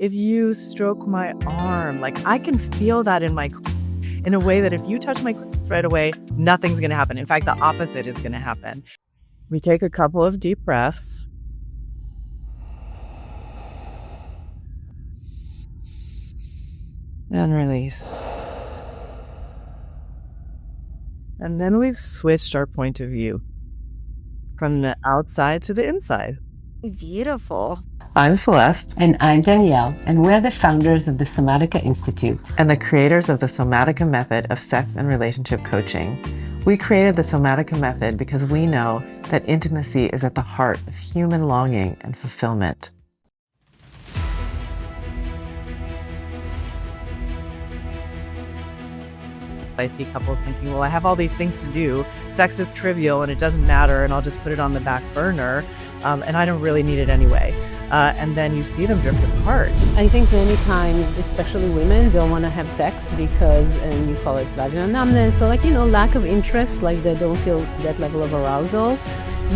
if you stroke my arm, like I can feel that in in a way that if you touch my right away, nothing's going to happen. In fact, the opposite is going to happen. We take a couple of deep breaths. And release. And then we've switched our point of view from the outside to the inside. Beautiful. I'm Celeste. And I'm Danielle, and we're the founders of the Somatica Institute and the creators of the Somatica Method of sex and relationship coaching. We created the Somatica Method because we know that intimacy is at the heart of human longing and fulfillment. I see couples thinking, well, I have all these things to do. Sex is trivial and it doesn't matter, and I'll just put it on the back burner, and I don't really need it anyway. And then you see them drift apart. I think many times, especially women, don't want to have sex because, and you call it vaginal numbness, or lack of interest, like they don't feel that level of arousal.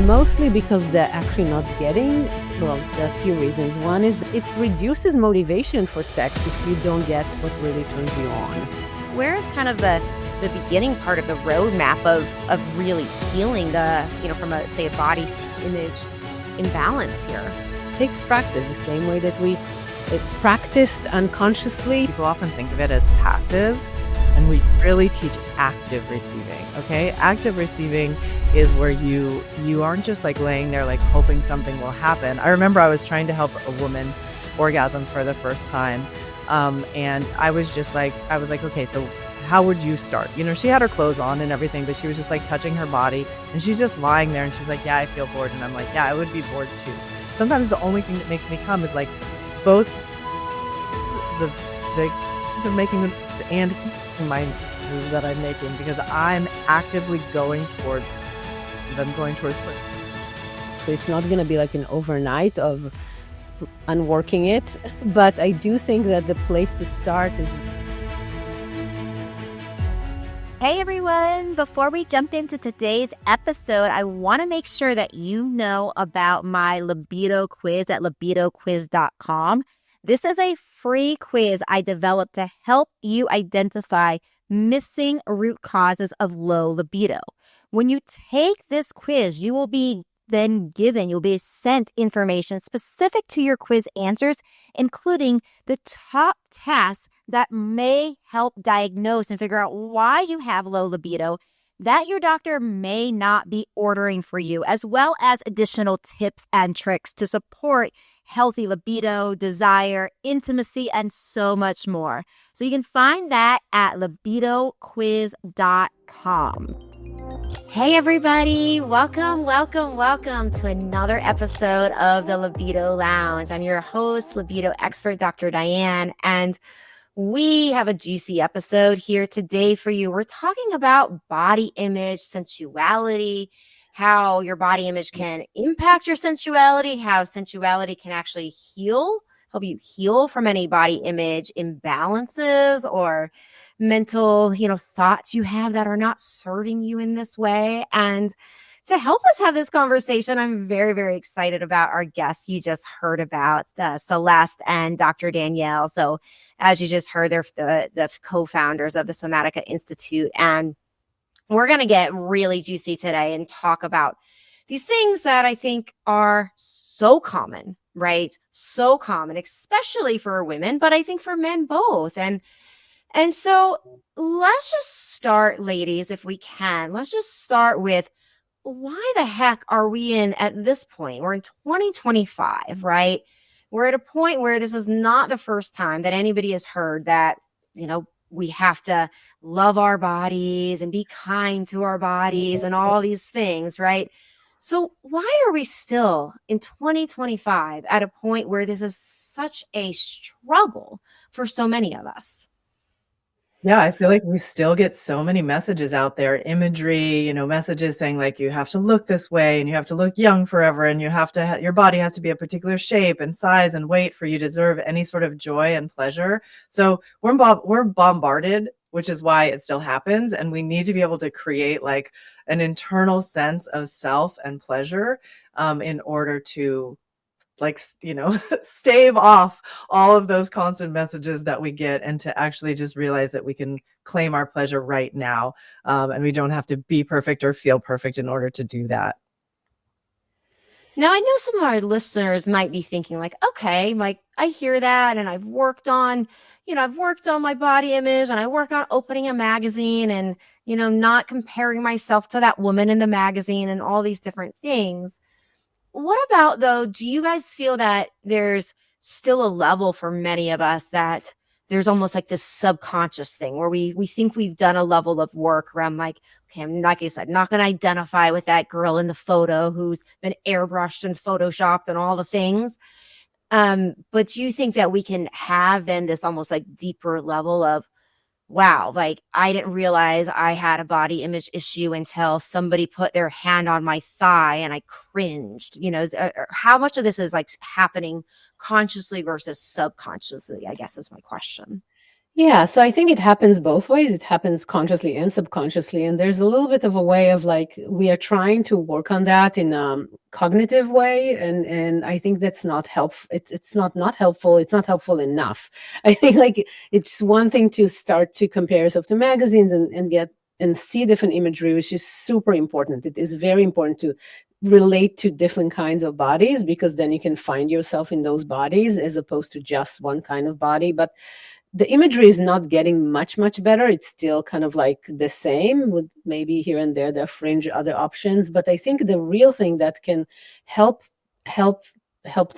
Mostly because they're actually not getting, well, there are a few reasons. One is it reduces motivation for sex if you don't get what really turns you on. Where's kind of the beginning part of the roadmap of really healing the, from a body image imbalance here? It takes practice, the same way that we practiced unconsciously. People often think of it as passive, and we really teach active receiving, okay? Active receiving is where you aren't just laying there hoping something will happen. I remember I was trying to help a woman orgasm for the first time. And I was okay, so how would you start? She had her clothes on and everything, but she was just touching her body, and she's just lying there, and she's like, yeah, I feel bored. And I'm like, yeah, I would be bored too. Sometimes the only thing that makes me come is both the of making and my noises that I'm making, because I'm actively going towards pleasure. So it's not going to be an overnight of unworking it, but I do think that the place to start is... Hey everyone, before we jump into today's episode, I want to make sure that you know about my Libido quiz at libidoquiz.com. This is a free quiz I developed to help you identify missing root causes of low libido. When you take this quiz, you'll be sent information specific to your quiz answers, including the top tasks that may help diagnose and figure out why you have low libido that your doctor may not be ordering for you, as well as additional tips and tricks to support healthy libido, desire, intimacy, and so much more. So you can find that at libidoquiz.com. Hey everybody, welcome to another episode of the Libido Lounge. I'm your host, libido expert, Dr. Diane, and we have a juicy episode here today for you. We're talking about body image, sensuality, how your body image can impact your sensuality, how sensuality can actually help you heal from any body image imbalances or mental, thoughts you have that are not serving you in this way. And to help us have this conversation, I'm very, very excited about our guests you just heard about, Celeste and Dr. Danielle. So as you just heard, they're the co-founders of the Somatica Institute. And we're going to get really juicy today and talk about these things that I think are so common, right? So common, especially for women, but I think for men both. And so let's just start, ladies, if we can. Let's just start with, why the heck are we at this point? We're in 2025, right? We're at a point where this is not the first time that anybody has heard that, we have to love our bodies and be kind to our bodies and all these things, right? So why are we still in 2025 at a point where this is such a struggle for so many of us? Yeah, I feel like we still get so many messages out there, imagery, messages saying you have to look this way and you have to look young forever, and you have to, your body has to be a particular shape and size and weight for you to deserve any sort of joy and pleasure. So we're bombarded, which is why it still happens. And we need to be able to create an internal sense of self and pleasure in order to like, stave off all of those constant messages that we get, and to actually just realize that we can claim our pleasure right now. And we don't have to be perfect or feel perfect in order to do that. Now, I know some of our listeners might be thinking like, okay, like I hear that and I've worked on, I've worked on my body image and I work on opening a magazine and, not comparing myself to that woman in the magazine and all these different things. What about though, do you guys feel that there's still a level for many of us that there's almost like this subconscious thing where we think we've done a level of work around like, okay, I'm like I said, not going to identify with that girl in the photo who's been airbrushed and photoshopped and all the things. But do you think that we can have then this almost like deeper level of, wow, like I didn't realize I had a body image issue until somebody put their hand on my thigh and I cringed. How much of this is like happening consciously versus subconsciously, I guess is my question. Yeah, so I think it happens both ways. It happens consciously and subconsciously. And there's a little bit of a way of like, we are trying to work on that in a cognitive way. And I think that's not helpful. It's not helpful. It's not helpful enough. I think like it's one thing to start to compare yourself to magazines and get and see different imagery, which is super important. It is very important to relate to different kinds of bodies because then you can find yourself in those bodies as opposed to just one kind of body. But the imagery is not getting much better. It's still kind of like the same with maybe here and there the fringe other options. But I think the real thing that can helped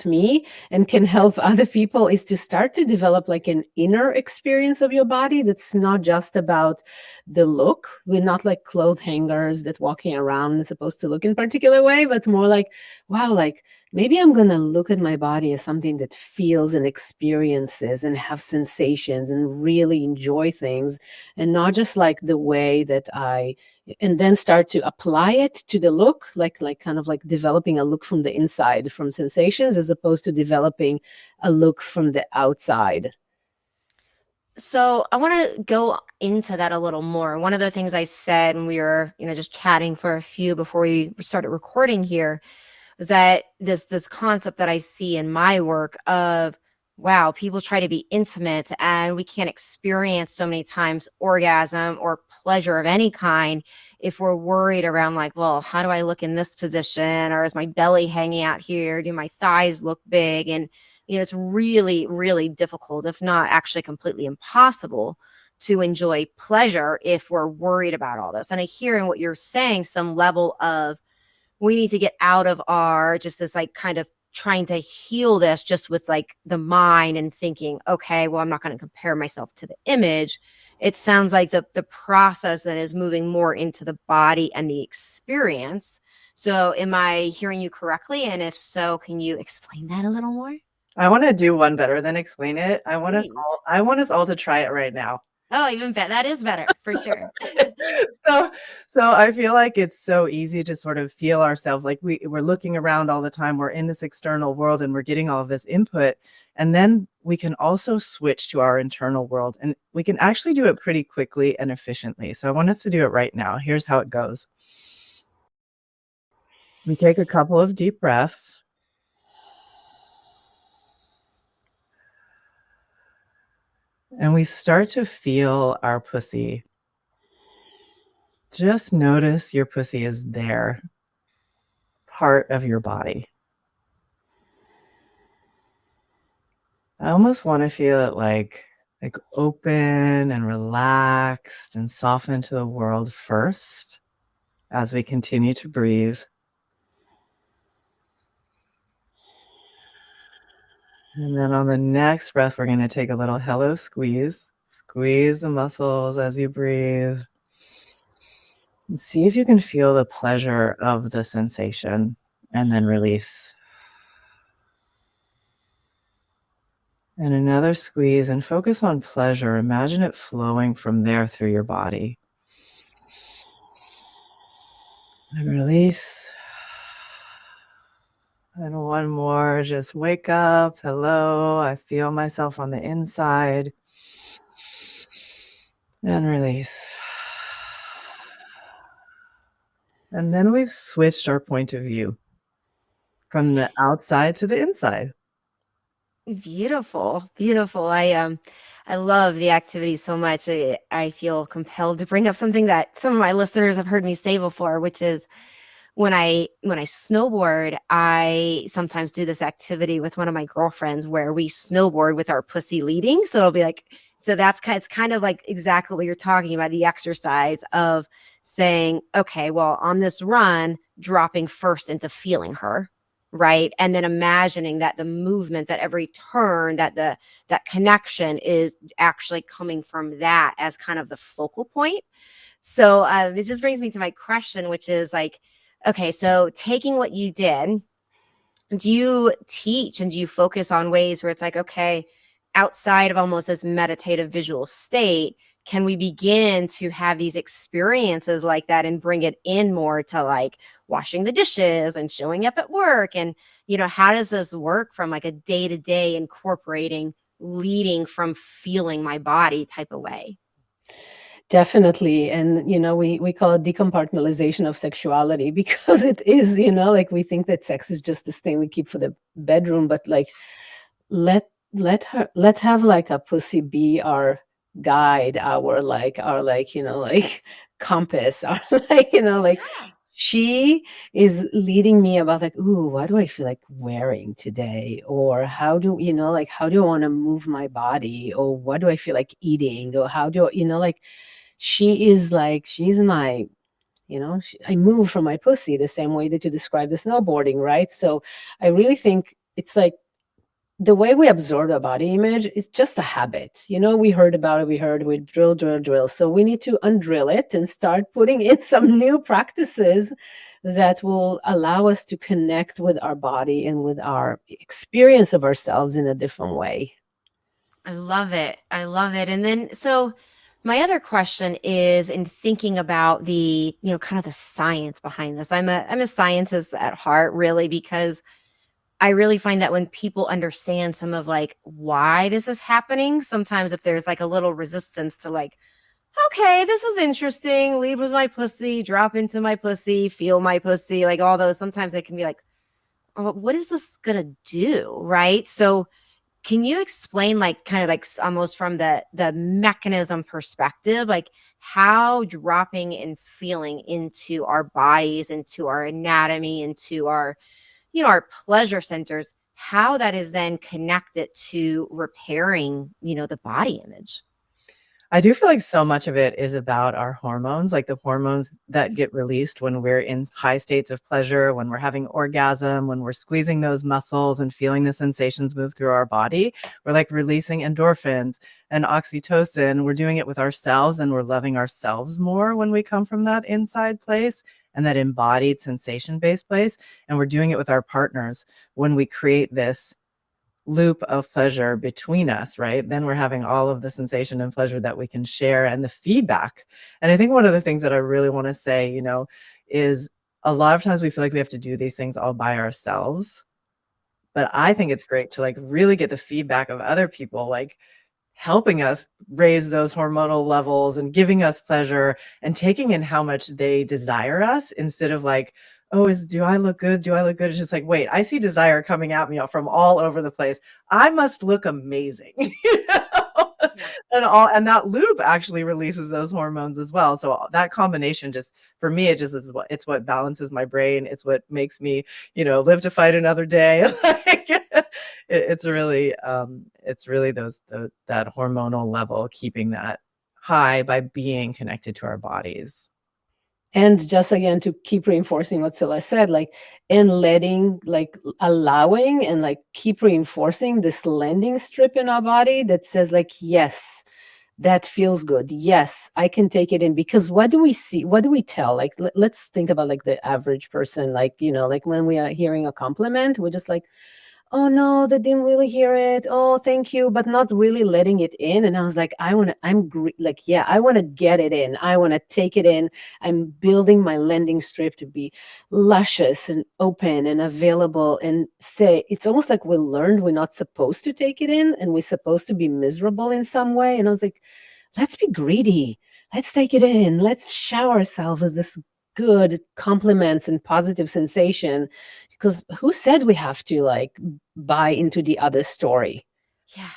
me and can help other people is to start to develop like an inner experience of your body that's not just about the look. We're not like clothes hangers that walking around is supposed to look in a particular way, but more like, wow, like maybe I'm going to look at my body as something that feels and experiences and have sensations and really enjoy things, and not just like the way that and then start to apply it to the look, like kind of like developing a look from the inside, from sensations, as opposed to developing a look from the outside. So I want to go into that a little more. One of the things I said when we were, just chatting for a few before we started recording here is that this concept that I see in my work of, wow, people try to be intimate and we can't experience so many times orgasm or pleasure of any kind if we're worried around like, well, how do I look in this position? Or is my belly hanging out here? Do my thighs look big? And, it's really, really difficult, if not actually completely impossible, to enjoy pleasure if we're worried about all this. And I hear in what you're saying some level of, we need to get out of our just this like kind of trying to heal this just with like the mind and thinking, okay, well, I'm not going to compare myself to the image. It sounds like the process that is moving more into the body and the experience. So am I hearing you correctly? And if so, can you explain that a little more? I want to do one better than explain it. I want Please. us all to try it right now. Oh, even better. That is better for sure. So I feel like it's so easy to sort of feel ourselves like we're looking around all the time. We're in this external world and we're getting all of this input. And then we can also switch to our internal world, and we can actually do it pretty quickly and efficiently. So I want us to do it right now. Here's how it goes. We take a couple of deep breaths. And we start to feel our pussy. Just notice your pussy is there, part of your body. I almost want to feel it like open and relaxed and soften to the world first as we continue to breathe. And then on the next breath, we're going to take a little hello squeeze. Squeeze the muscles as you breathe. And see if you can feel the pleasure of the sensation, and then release. And another squeeze, and focus on pleasure. Imagine it flowing from there through your body. And release. And one more, just wake up. Hello, I feel myself on the inside. And release. And then we've switched our point of view from the outside to the inside. Beautiful, beautiful. I love the activity so much. I feel compelled to bring up something that some of my listeners have heard me say before, which is when I snowboard, I sometimes do this activity with one of my girlfriends where we snowboard with our pussy leading. So it'll be like, so it's kind of like exactly what you're talking about, the exercise of saying, okay, well, on this run, dropping first into feeling her, right? And then imagining that the movement, that every turn, that connection is actually coming from that as kind of the focal point. So it just brings me to my question, which is like, okay, so taking what you did, do you teach and do you focus on ways where it's like, okay, outside of almost this meditative visual state, can we begin to have these experiences like that and bring it in more to like washing the dishes and showing up at work? And, how does this work from like a day-to-day incorporating leading from feeling my body type of way? Definitely. And, we call it decompartmentalization of sexuality because it is, like we think that sex is just this thing we keep for the bedroom, but like let have like a pussy be our guide, our compass, our she is leading me about like, ooh, what do I feel like wearing today? Or how do I want to move my body? Or what do I feel like eating? Or how do she's my, I move from my pussy the same way that you describe the snowboarding, right? So I really think it's like the way we absorb a body image is just a habit. We heard about it, we drill. So we need to undrill it and start putting in some new practices that will allow us to connect with our body and with our experience of ourselves in a different way. I love it. I love it. And then, so my other question is in thinking about the, kind of the science behind this. I'm a scientist at heart, really, because I really find that when people understand some of like why this is happening, sometimes if there's like a little resistance to like, okay, this is interesting, lead with my pussy, drop into my pussy, feel my pussy, like all those, sometimes it can be like, oh, what is this gonna do? Right. So can you explain like kind of like almost from the mechanism perspective, like how dropping and feeling into our bodies, into our anatomy, into our our pleasure centers, how that is then connected to repairing, the body image? I do feel like so much of it is about our hormones, like the hormones that get released when we're in high states of pleasure, when we're having orgasm, when we're squeezing those muscles and feeling the sensations move through our body. We're like releasing endorphins and oxytocin. We're doing it with ourselves and we're loving ourselves more when we come from that inside place and that embodied sensation-based place. And we're doing it with our partners when we create this loop of pleasure between us, right? Then we're having all of the sensation and pleasure that we can share and the feedback. And I think one of the things that I really want to say, is a lot of times we feel like we have to do these things all by ourselves. But I think it's great to like really get the feedback of other people, like helping us raise those hormonal levels and giving us pleasure and taking in how much they desire us instead of like, oh, do I look good? Do I look good? It's just like, wait, I see desire coming at me from all over the place. I must look amazing. And that loop actually releases those hormones as well. So that combination just, for me, it just is it's what balances my brain. It's what makes me, live to fight another day. Like, it's really that hormonal level, keeping that high by being connected to our bodies. And just again, to keep reinforcing what Celeste said, like, and letting, like, allowing and like keep reinforcing this landing strip in our body that says like, yes, that feels good. Yes, I can take it in. Because what do we see? What do we tell? Like, let's think about like the average person, like, like when we are hearing a compliment, we're just like, oh no, they didn't really hear it. Oh, thank you, but not really letting it in. And I was like, I want to get it in. I want to take it in. I'm building my landing strip to be luscious and open and available. And say, it's almost like we learned we're not supposed to take it in and we're supposed to be miserable in some way. And I was like, let's be greedy. Let's take it in. Let's shower ourselves with this good compliments and positive sensation, because who said we have to like buy into the other story? Yeah.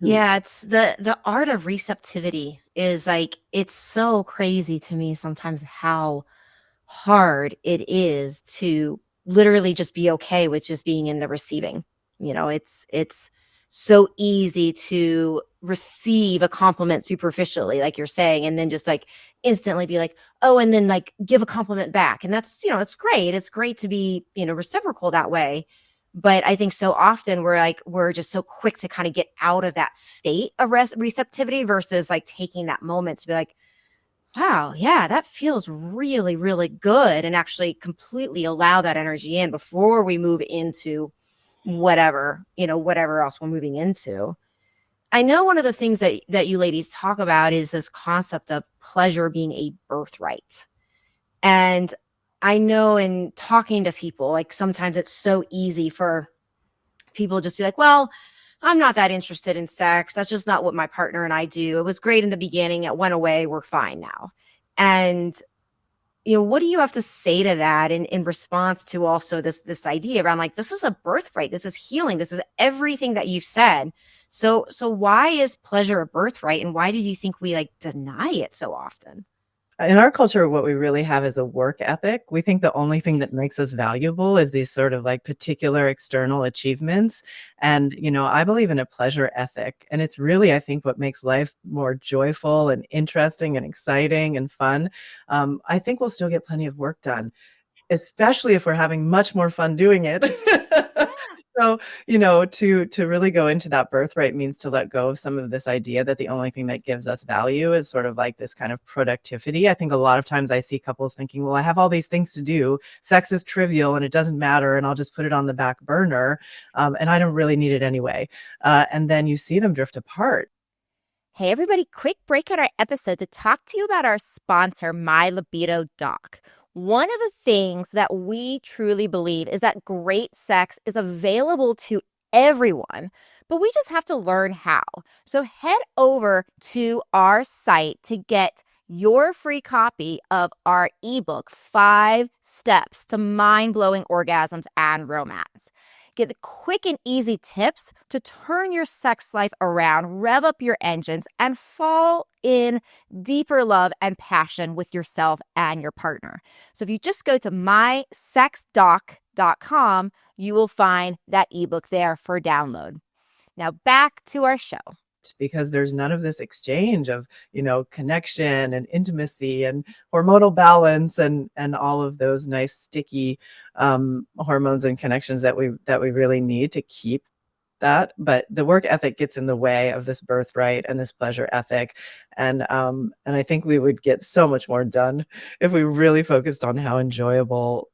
Yeah, it's the art of receptivity is like, it's so crazy to me sometimes how hard it is to literally just be okay with just being in the receiving. It's so easy to receive a compliment superficially, like you're saying, and then just like instantly be like, oh, and then like give a compliment back. And that's, it's great. It's great to be, reciprocal that way. But I think so often we're just so quick to kind of get out of that state of receptivity versus like taking that moment to be like, wow, yeah, that feels really, really good, and actually completely allow that energy in before we move into whatever else we're moving into. I know one of the things that you ladies talk about is this concept of pleasure being a birthright. And I know in talking to people, like sometimes it's so easy for people just be like, well, I'm not that interested in sex. That's just not what my partner and I do. It was great in the beginning. It went away. We're fine now. And, what do you have to say to that in response to also this idea around like, this is a birthright. This is healing. This is everything that you've said. So why is pleasure a birthright? And why do you think we like deny it so often? In our culture, what we really have is a work ethic. We think the only thing that makes us valuable is these sort of like particular external achievements. And, I believe in a pleasure ethic. And it's really, I think, what makes life more joyful and interesting and exciting and fun. I think we'll still get plenty of work done, especially if we're having much more fun doing it. So, to really go into that birthright means to let go of some of this idea that the only thing that gives us value is sort of like this kind of productivity. I think a lot of times I see couples thinking, well, I have all these things to do. Sex is trivial and it doesn't matter, and I'll just put it on the back burner. And I don't really need it anyway. And then you see them drift apart. Hey, everybody, quick break on our episode to talk to you about our sponsor, My Libido Doc. One of the things that we truly believe is that great sex is available to everyone, but we just have to learn how. So head over to our site to get your free copy of our ebook, 5 Steps to Mind-Blowing Orgasms and Romance. Get the quick and easy tips to turn your sex life around, rev up your engines, and fall in deeper love and passion with yourself and your partner. So if you just go to mysexdoc.com, you will find that ebook there for download. Now back to our show. Because there's none of this exchange of, connection and intimacy and hormonal balance and all of those nice sticky hormones and connections that we really need to keep that. But the work ethic gets in the way of this birthright and this pleasure ethic. And I think we would get so much more done if we really focused on how enjoyable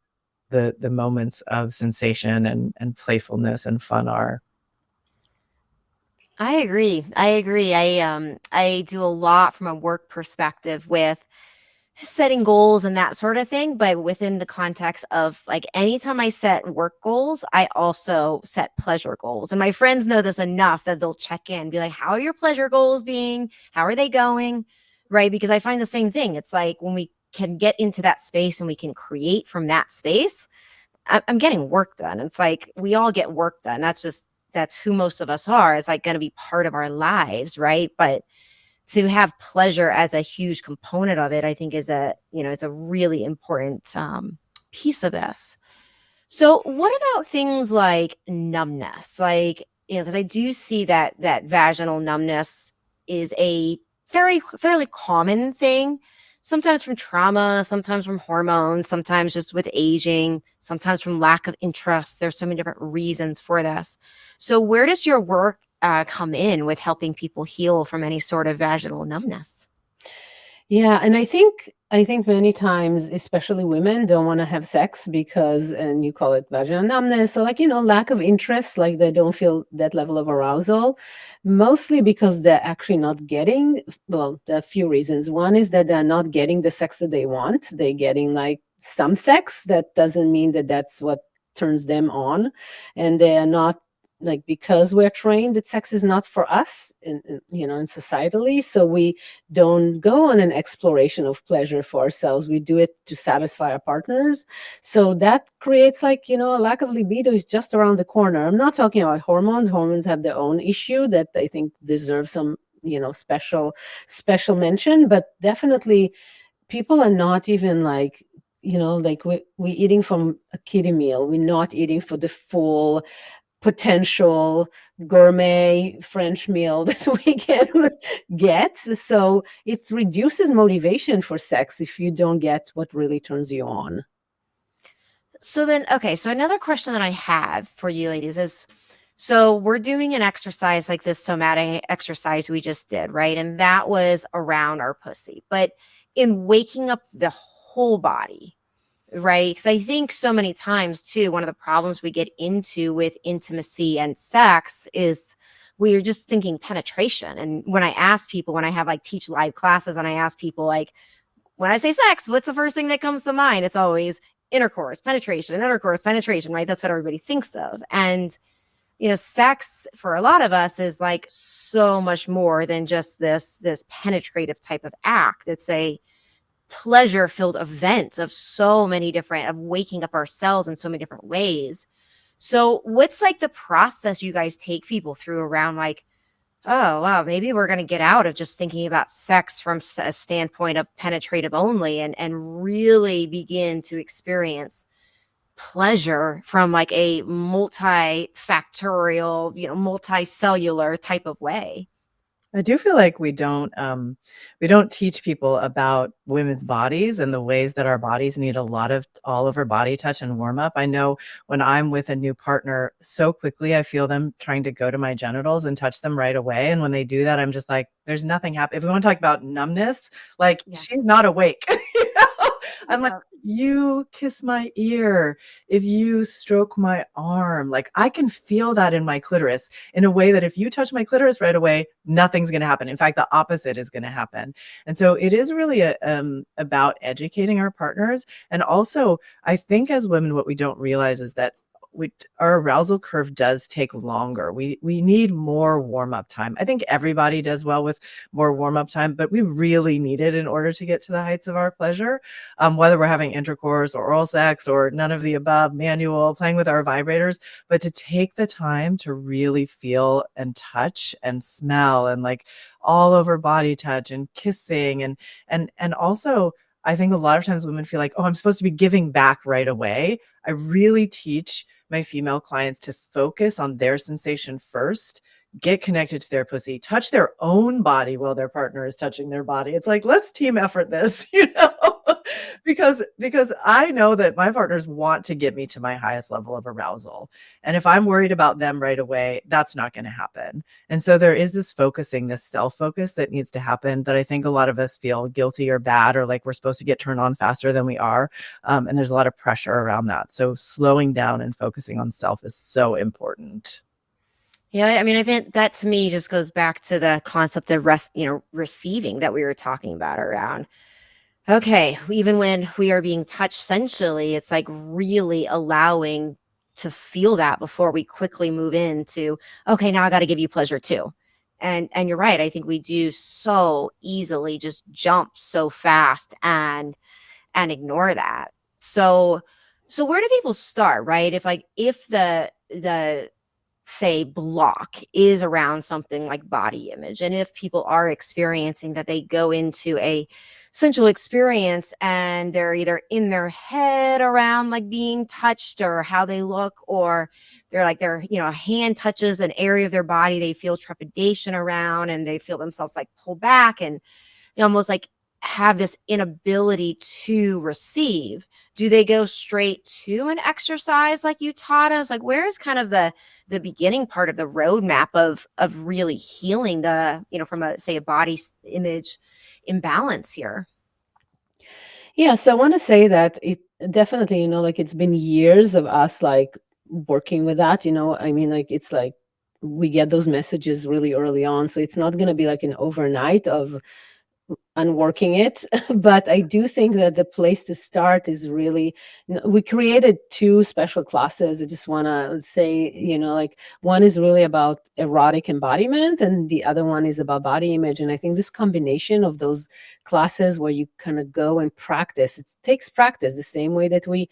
the moments of sensation and playfulness and fun are. I agree. I do a lot from a work perspective with setting goals and that sort of thing, but within the context of like anytime I set work goals, I also set pleasure goals. And my friends know this enough that they'll check in, be like, how are your pleasure goals being? How are they going? Right? Because I find the same thing. It's like when we can get into that space and we can create from that space, I'm getting work done. It's like we all get work done. That's who most of us are. It's like going to be part of our lives, right? But to have pleasure as a huge component of it, I think it's a really important piece of this. So what about things like numbness? Like, because I do see that vaginal numbness is a fairly common thing, sometimes from trauma, sometimes from hormones, sometimes just with aging, sometimes from lack of interest. There's so many different reasons for this. So where does your work come in with helping people heal from any sort of vaginal numbness? Yeah, and I think many times, especially women, don't want to have sex because, and you call it vaginal numbness, so like, lack of interest, like they don't feel that level of arousal, mostly because they're actually not getting, well, there are a few reasons. One is that they're not getting the sex that they want. They're getting like some sex. That doesn't mean that that's what turns them on. And they are not like, because we're trained that sex is not for us in societally, so we don't go on an exploration of pleasure for ourselves. We do it to satisfy our partners. So that creates like, a lack of libido is just around the corner. I'm not talking about hormones. Hormones have their own issue that I think deserve some, special mention, but definitely people are not even like, like we eating from a kiddie meal. We're not eating for the full potential gourmet French meal that we can get. So it reduces motivation for sex if you don't get what really turns you on. So then, okay, so another question that I have for you ladies is, so we're doing an exercise like this somatic exercise we just did, right? And that was around our pussy. But in waking up the whole body, right? Because I think so many times too, one of the problems we get into with intimacy and sex is we're just thinking penetration. And when I ask people, when I have like teach live classes and I ask people like, when I say sex, what's the first thing that comes to mind? It's always intercourse, penetration, right? That's what everybody thinks of. And sex for a lot of us is like so much more than just this penetrative type of act. It's a pleasure-filled event of so many different, of waking up ourselves in so many different ways. So what's like the process you guys take people through around like, oh, wow, maybe we're going to get out of just thinking about sex from a standpoint of penetrative only and really begin to experience pleasure from like a multifactorial, multicellular type of way. I do feel like we don't teach people about women's bodies and the ways that our bodies need a lot of all over body touch and warm up. I know when I'm with a new partner, so quickly I feel them trying to go to my genitals and touch them right away. And when they do that, I'm just like, there's nothing happening. If we want to talk about numbness, like she's not awake. I'm like, you kiss my ear, if you stroke my arm, like I can feel that in my clitoris in a way that if you touch my clitoris right away, nothing's going to happen. In fact, the opposite is going to happen. And so it is really about educating our partners. And also, I think as women, what we don't realize is that our arousal curve does take longer. We need more warm-up time. I think everybody does well with more warm-up time, but we really need it in order to get to the heights of our pleasure, whether we're having intercourse or oral sex or none of the above, manual, playing with our vibrators, but to take the time to really feel and touch and smell and like all over body touch and kissing and also I think a lot of times women feel like, oh, I'm supposed to be giving back right away. I really teach my female clients to focus on their sensation first, get connected to their pussy, touch their own body while their partner is touching their body. It's like, let's team effort this, because I know that my partners want to get me to my highest level of arousal. And if I'm worried about them right away, that's not going to happen. And so there is this focusing, this self-focus that needs to happen that I think a lot of us feel guilty or bad, or like we're supposed to get turned on faster than we are. And there's a lot of pressure around that. So slowing down and focusing on self is so important. Yeah, I mean, I think that to me just goes back to the concept of receiving that we were talking about around. Okay, even when we are being touched sensually, it's like really allowing to feel that before we quickly move into, okay, now I got to give you pleasure too. And you're right. I think we do so easily just jump so fast and ignore that. So where do people start, right? If the say block is around something like body image, and if people are experiencing that they go into a sensual experience and they're either in their head around like being touched or how they look, or their hand touches an area of their body they feel trepidation around and they feel themselves like pull back and almost like have this inability to receive, do they go straight to an exercise like you taught us? Like, where is kind of the beginning part of the roadmap of really healing the, from a body image imbalance here? Yeah, so I want to say that it definitely, like it's been years of us like working with that, I mean, like it's like we get those messages really early on. So it's not going to be like an overnight of unworking it. But I do think that the place to start is really, we created two special classes. I just want to say, like one is really about erotic embodiment and the other one is about body image. And I think this combination of those classes where you kind of go and practice, it takes practice the same way that we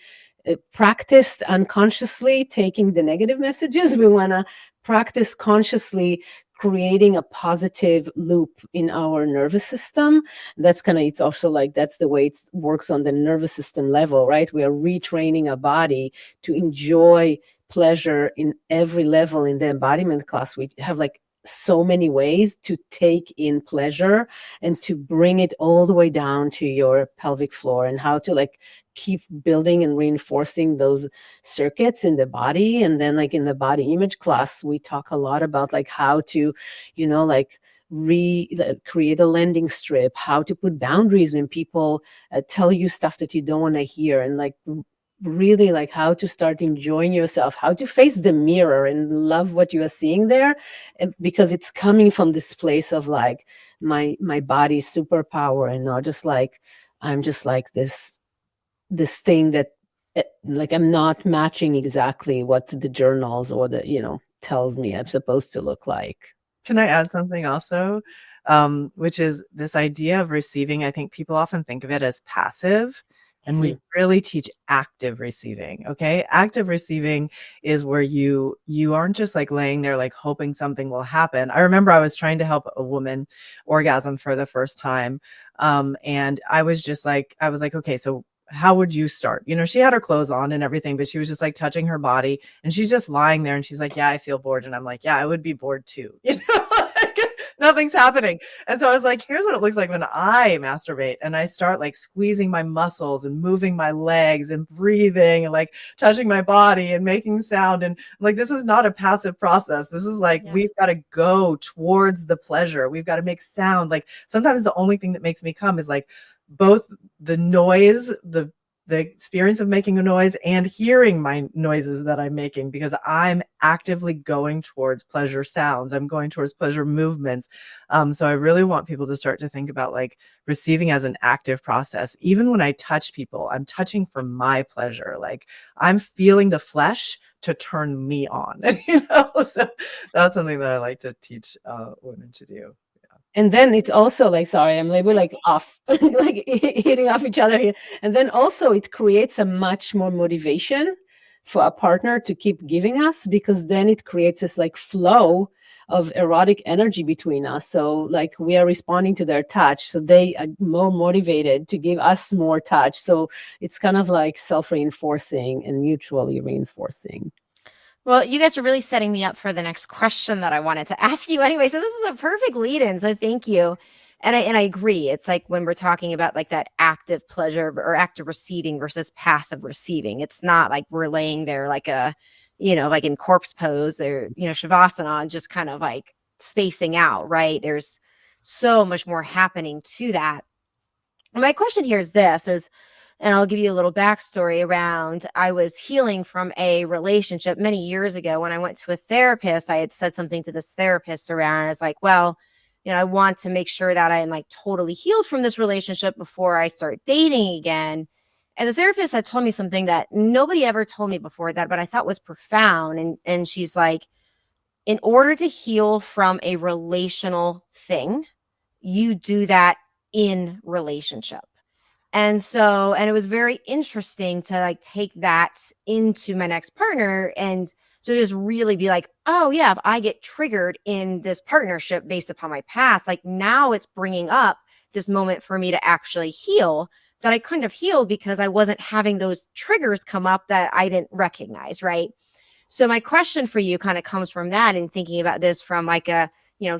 practiced unconsciously taking the negative messages. We want to practice consciously creating a positive loop in our nervous system. That's it's also like, that's the way it works on the nervous system level, right? We are retraining our body to enjoy pleasure in every level. In the embodiment class, we have like so many ways to take in pleasure and to bring it all the way down to your pelvic floor, and how to like keep building and reinforcing those circuits in the body. And then like in the body image class, we talk a lot about like how to, like create a landing strip, how to put boundaries when people tell you stuff that you don't want to hear, and like really like how to start enjoying yourself, how to face the mirror and love what you are seeing there. And because it's coming from this place of like my body's superpower, and not just like I'm just like this thing that like I'm not matching exactly what the journals or the tells me I'm supposed to look like. Can I add something also? Which is this idea of receiving. I think people often think of it as passive, and we really teach active receiving. Okay. Active receiving is where you aren't just like laying there, like hoping something will happen. I remember I was trying to help a woman orgasm for the first time. And I was like, okay, so how would you start? She had her clothes on and everything, but she was just like touching her body, and she's just lying there and she's like, yeah, I feel bored. And I'm like, yeah, I would be bored too. Like, nothing's happening. And so I was like, here's what it looks like when I masturbate. And I start like squeezing my muscles and moving my legs and breathing and like touching my body and making sound. And like, this is not a passive process. This is like, we've got to go towards the pleasure. We've got to make sound. Like sometimes the only thing that makes me come is like both the noise, the experience of making a noise, and hearing my noises that I'm making, because I'm actively going towards pleasure sounds. I'm going towards pleasure movements. So I really want people to start to think about like receiving as an active process. Even when I touch people, I'm touching for my pleasure. Like I'm feeling the flesh to turn me on. So that's something that I like to teach women to do. And then it's also like, sorry, I'm like off, like hitting off each other here. And then also it creates a much more motivation for a partner to keep giving us, because then it creates this like flow of erotic energy between us. So like we are responding to their touch, so they are more motivated to give us more touch. So it's kind of like self-reinforcing and mutually reinforcing. Well, you guys are really setting me up for the next question that I wanted to ask you anyway. So this is a perfect lead-in. So thank you. And I agree. It's like when we're talking about like that active pleasure or active receiving versus passive receiving, it's not like we're laying there like like in corpse pose or, shavasana, just kind of like spacing out, right? There's so much more happening to that. My question here is this, and I'll give you a little backstory around, I was healing from a relationship many years ago. When I went to a therapist, I had said something to this therapist around, I was like, well, I want to make sure that I'm like totally healed from this relationship before I start dating again. And the therapist had told me something that nobody ever told me before that, but I thought was profound. And she's like, in order to heal from a relational thing, you do that in relationship. And it was very interesting to like take that into my next partner, and to just really be like, oh yeah, if I get triggered in this partnership based upon my past, like now it's bringing up this moment for me to actually heal that I couldn't have healed because I wasn't having those triggers come up that I didn't recognize, right? So my question for you kind of comes from that, and thinking about this from like a,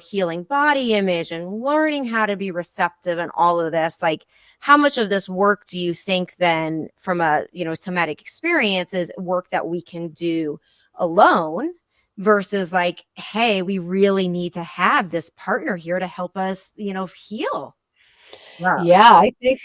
healing body image and learning how to be receptive and all of this, like how much of this work do you think then from a, somatic experience is work that we can do alone versus like, hey, we really need to have this partner here to help us, heal? Wow. Yeah, I think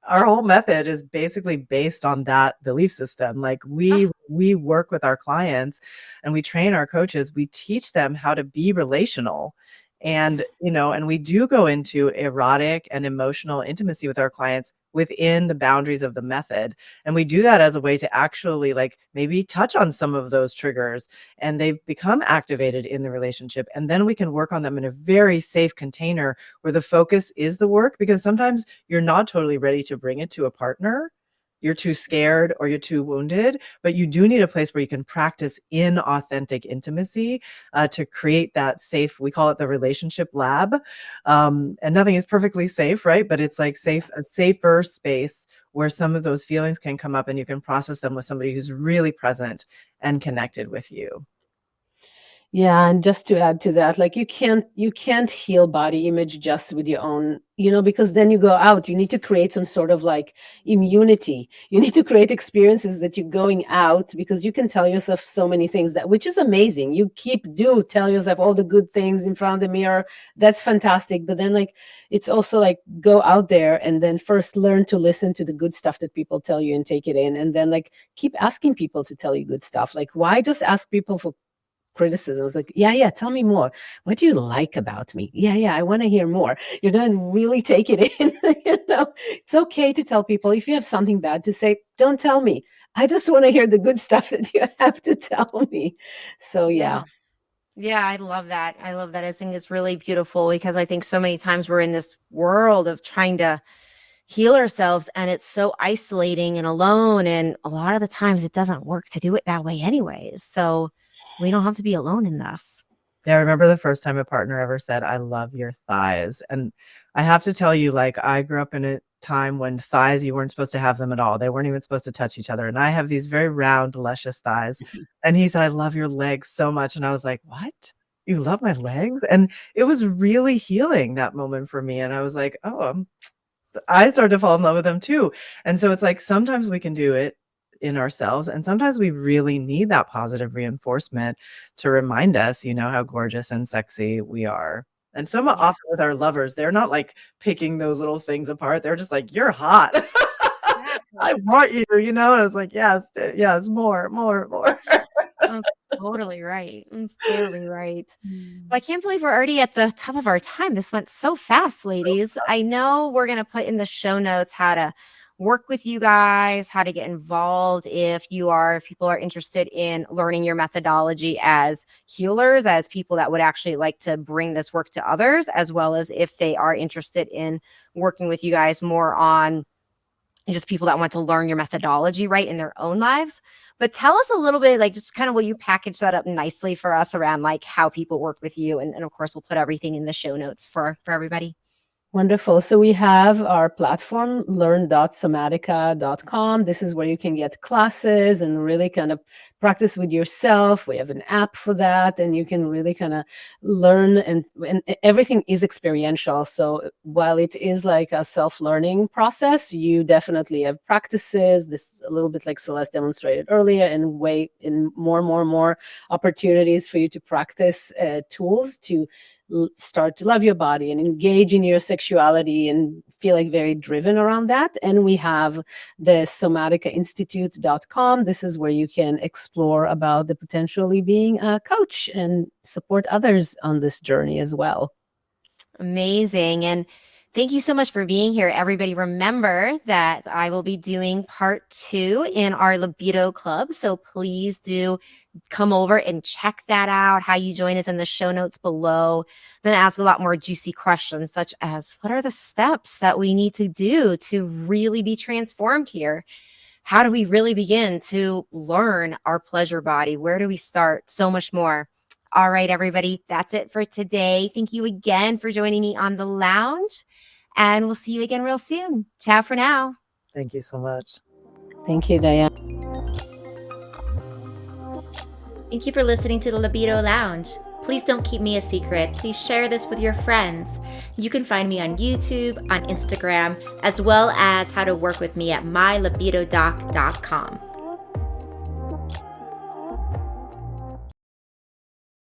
our whole method is basically based on that belief system. Like we work with our clients and we train our coaches. We teach them how to be relational And, and we do go into erotic and emotional intimacy with our clients within the boundaries of the method. And we do that as a way to actually like maybe touch on some of those triggers, and they become activated in the relationship. And then we can work on them in a very safe container where the focus is the work, because sometimes you're not totally ready to bring it to a partner. You're too scared or you're too wounded, but you do need a place where you can practice in authentic intimacy to create that safe, we call it the relationship lab. And nothing is perfectly safe, right? But it's like a safer space where some of those feelings can come up and you can process them with somebody who's really present and connected with you. Yeah, and just to add to that, like you can't heal body image just with your own, because then you go out, you need to create some sort of like immunity. You need to create experiences that you're going out, because you can tell yourself so many things, which is amazing. You tell yourself all the good things in front of the mirror. That's fantastic. But then like, it's also like go out there and then first learn to listen to the good stuff that people tell you and take it in. And then like keep asking people to tell you good stuff. Like why just ask people for criticism? It's like, yeah, tell me more. What do you like about me? Yeah, I want to hear more. And really take it in. It's okay to tell people if you have something bad to say, don't tell me. I just want to hear the good stuff that you have to tell me. So yeah. Yeah, I love that. I think it's really beautiful, because I think so many times we're in this world of trying to heal ourselves, and it's so isolating and alone. And a lot of the times it doesn't work to do it that way anyways. So we don't have to be alone in this. Yeah, I remember the first time a partner ever said, I love your thighs. And I have to tell you, like, I grew up in a time when thighs, you weren't supposed to have them at all. They weren't even supposed to touch each other. And I have these very round, luscious thighs. And he said, I love your legs so much. And I was like, what? You love my legs? And it was really healing, that moment for me. And I was like, I started to fall in love with them too. And so it's like, sometimes we can do it in ourselves, and sometimes we really need that positive reinforcement to remind us, how gorgeous and sexy we are. And so often with our lovers, they're not like picking those little things apart. They're just like, you're hot. I want you, And I was like, yes, more. That's totally right. That's totally right. Well, I can't believe we're already at the top of our time. This went so fast, ladies. I know we're going to put in the show notes how to work with you guys, how to get involved if people are interested in learning your methodology as healers, as people that would actually like to bring this work to others, as well as if they are interested in working with you guys more on just people that want to learn your methodology right in their own lives. But tell us a little bit, like, just kind of will you package that up nicely for us around like how people work with you? And of course, we'll put everything in the show notes for everybody. Wonderful. So we have our platform, learn.somatica.com. This is where you can get classes and really kind of practice with yourself. We have an app for that, and you can really kind of learn, and everything is experiential. So while it is like a self-learning process, you definitely have practices. This is a little bit like Celeste demonstrated earlier, and more opportunities for you to practice tools to start to love your body and engage in your sexuality and feel like very driven around that. And we have the somaticainstitute.com. This is where you can explore about the potentially being a coach and support others on this journey as well. Amazing. And thank you so much for being here, everybody. Remember that I will be doing part 2 in our Libido Club. So please do come over and check that out. How you join is in the show notes below. I'm going to ask a lot more juicy questions, such as what are the steps that we need to do to really be transformed here? How do we really begin to learn our pleasure body? Where do we start? So much more. All right, everybody, that's it for today. Thank you again for joining me on the lounge, and we'll see you again real soon. Ciao for now. Thank you so much. Thank you, Diane. Thank you for listening to the Libido Lounge. Please don't keep me a secret. Please share this with your friends. You can find me on YouTube, on Instagram, as well as how to work with me at mylibidodoc.com.